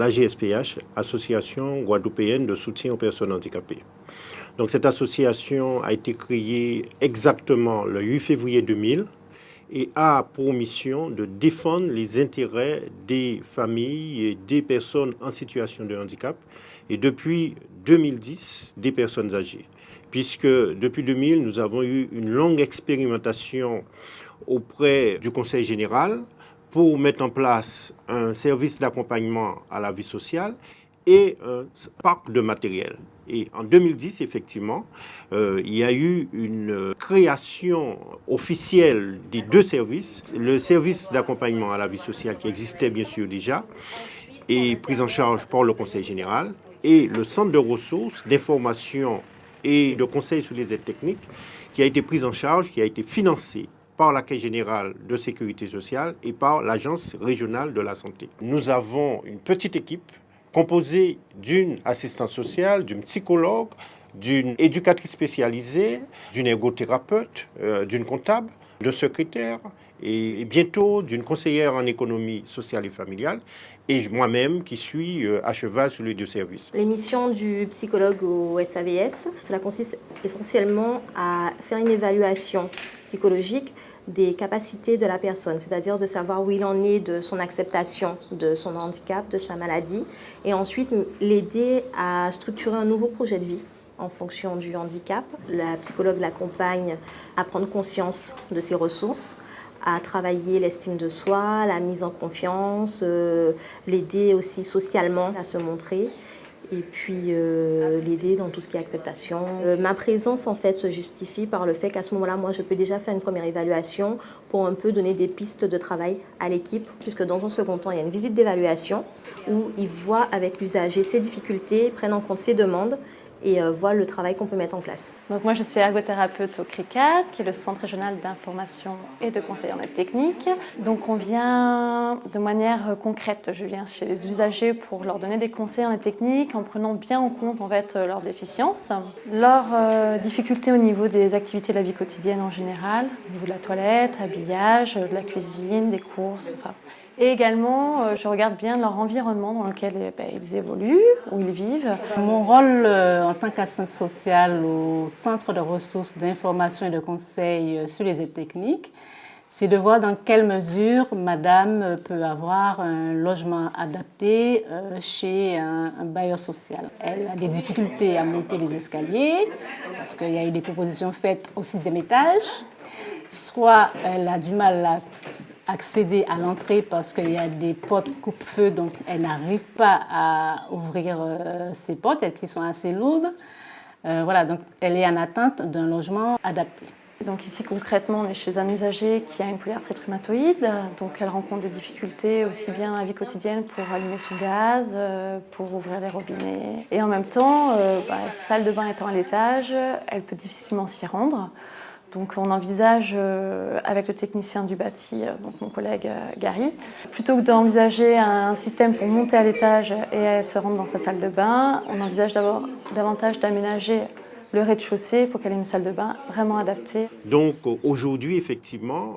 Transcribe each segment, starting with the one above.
l'AGSPH, Association guadeloupéenne de soutien aux personnes handicapées. Donc cette association a été créée exactement le 8 février 2000 et a pour mission de défendre les intérêts des familles et des personnes en situation de handicap et depuis 2010 des personnes âgées. Puisque depuis 2000, nous avons eu une longue expérimentation auprès du Conseil général pour mettre en place un service d'accompagnement à la vie sociale et un parc de matériel. Et en 2010, effectivement, il y a eu une création officielle des deux services. Le service d'accompagnement à la vie sociale qui existait bien sûr déjà est pris en charge par le Conseil général et le centre de ressources, d'information et de conseil sur les aides techniques qui a été pris en charge, qui a été financé par la Caisse générale de sécurité sociale et par l'Agence régionale de la santé. Nous avons une petite équipe composée d'une assistante sociale, d'une psychologue, d'une éducatrice spécialisée, d'une ergothérapeute, d'une comptable, d'un secrétaire et bientôt d'une conseillère en économie sociale et familiale et moi-même qui suis à cheval sur les deux services. Les missions du psychologue au SAVS, cela consiste essentiellement à faire une évaluation psychologique des capacités de la personne, c'est-à-dire de savoir où il en est de son acceptation de son handicap, de sa maladie, et ensuite l'aider à structurer un nouveau projet de vie en fonction du handicap. La psychologue l'accompagne à prendre conscience de ses ressources, à travailler l'estime de soi, la mise en confiance, l'aider aussi socialement à se montrer et puis l'aider dans tout ce qui est acceptation. Ma présence en fait se justifie par le fait qu'à ce moment-là, moi je peux déjà faire une première évaluation pour un peu donner des pistes de travail à l'équipe, puisque dans un second temps, il y a une visite d'évaluation où ils voient avec l'usager ses difficultés, prennent en compte ses demandes et voient le travail qu'on peut mettre en place. Donc moi je suis ergothérapeute au CRICAD, qui est le Centre régional d'information et de conseil en aide technique. Donc on vient de manière concrète, je viens chez les usagers pour leur donner des conseils en aide technique en prenant bien en compte en fait leurs déficiences, leurs difficultés au niveau des activités de la vie quotidienne en général, au niveau de la toilette, habillage, de la cuisine, des courses, enfin. Et également, je regarde bien leur environnement dans lequel ils évoluent, où ils vivent. Mon rôle en tant qu'assistante sociale au Centre de ressources d'information et de conseil sur les aides techniques, c'est de voir dans quelle mesure madame peut avoir un logement adapté chez un bailleur social. Elle a des difficultés à monter les escaliers, parce qu'il y a eu des propositions faites au 6e étage. Soit elle a du mal à accéder à l'entrée parce qu'il y a des portes coupe-feu, donc elle n'arrive pas à ouvrir ces portes, qui sont assez lourdes. Voilà, donc elle est en attente d'un logement adapté. Donc ici concrètement, on est chez un usager qui a une polyarthrite rhumatoïde, donc elle rencontre des difficultés aussi bien dans la vie quotidienne pour allumer son gaz, pour ouvrir les robinets. Et en même temps, sa salle de bain étant à l'étage, elle peut difficilement s'y rendre. Donc on envisage avec le technicien du bâti, donc mon collègue Gary, plutôt que d'envisager un système pour monter à l'étage et se rendre dans sa salle de bain, on envisage davantage d'aménager le rez-de-chaussée pour qu'elle ait une salle de bain vraiment adaptée. Donc aujourd'hui, effectivement,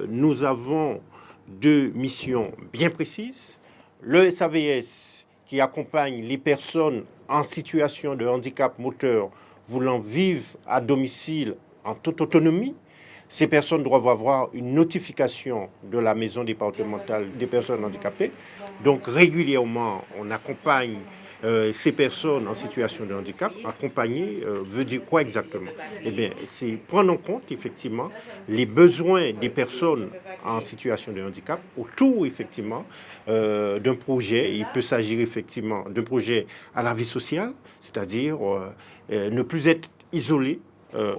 nous avons deux missions bien précises. Le SAVS qui accompagne les personnes en situation de handicap moteur voulant vivre à domicile en toute autonomie. Ces personnes doivent avoir une notification de la maison départementale des personnes handicapées. Donc régulièrement, on accompagne ces personnes en situation de handicap. Accompagner veut dire quoi exactement? Eh bien, c'est prendre en compte effectivement les besoins des personnes en situation de handicap autour effectivement d'un projet. Il peut s'agir effectivement d'un projet à la vie sociale, c'est-à-dire ne plus être isolé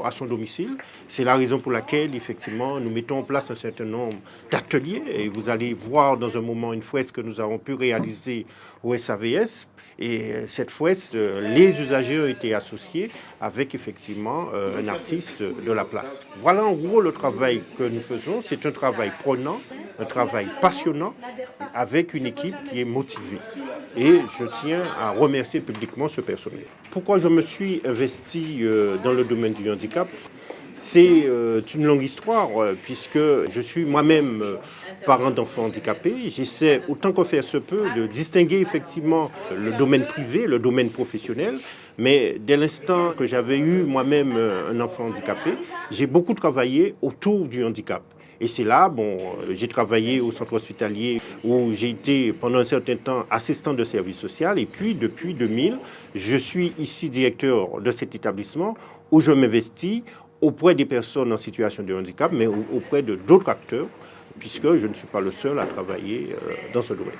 à son domicile. C'est la raison pour laquelle, effectivement, nous mettons en place un certain nombre d'ateliers. Et vous allez voir dans un moment une fresque que nous avons pu réaliser au SAVS. Et cette fresque, les usagers ont été associés avec, effectivement, un artiste de la place. Voilà en gros le travail que nous faisons. C'est un travail prenant, un travail passionnant, avec une équipe qui est motivée. Et je tiens à remercier publiquement ce personnel. Pourquoi je me suis investi dans le domaine du handicap? C'est une longue histoire, puisque je suis moi-même parent d'enfants handicapés. J'essaie, autant que faire se peut, de distinguer effectivement le domaine privé, le domaine professionnel. Mais dès l'instant que j'avais eu moi-même un enfant handicapé, j'ai beaucoup travaillé autour du handicap. Et c'est là, j'ai travaillé au centre hospitalier où j'ai été pendant un certain temps assistant de service social. Et puis, depuis 2000, je suis ici directeur de cet établissement où je m'investis auprès des personnes en situation de handicap, mais auprès de d'autres acteurs, puisque je ne suis pas le seul à travailler dans ce domaine.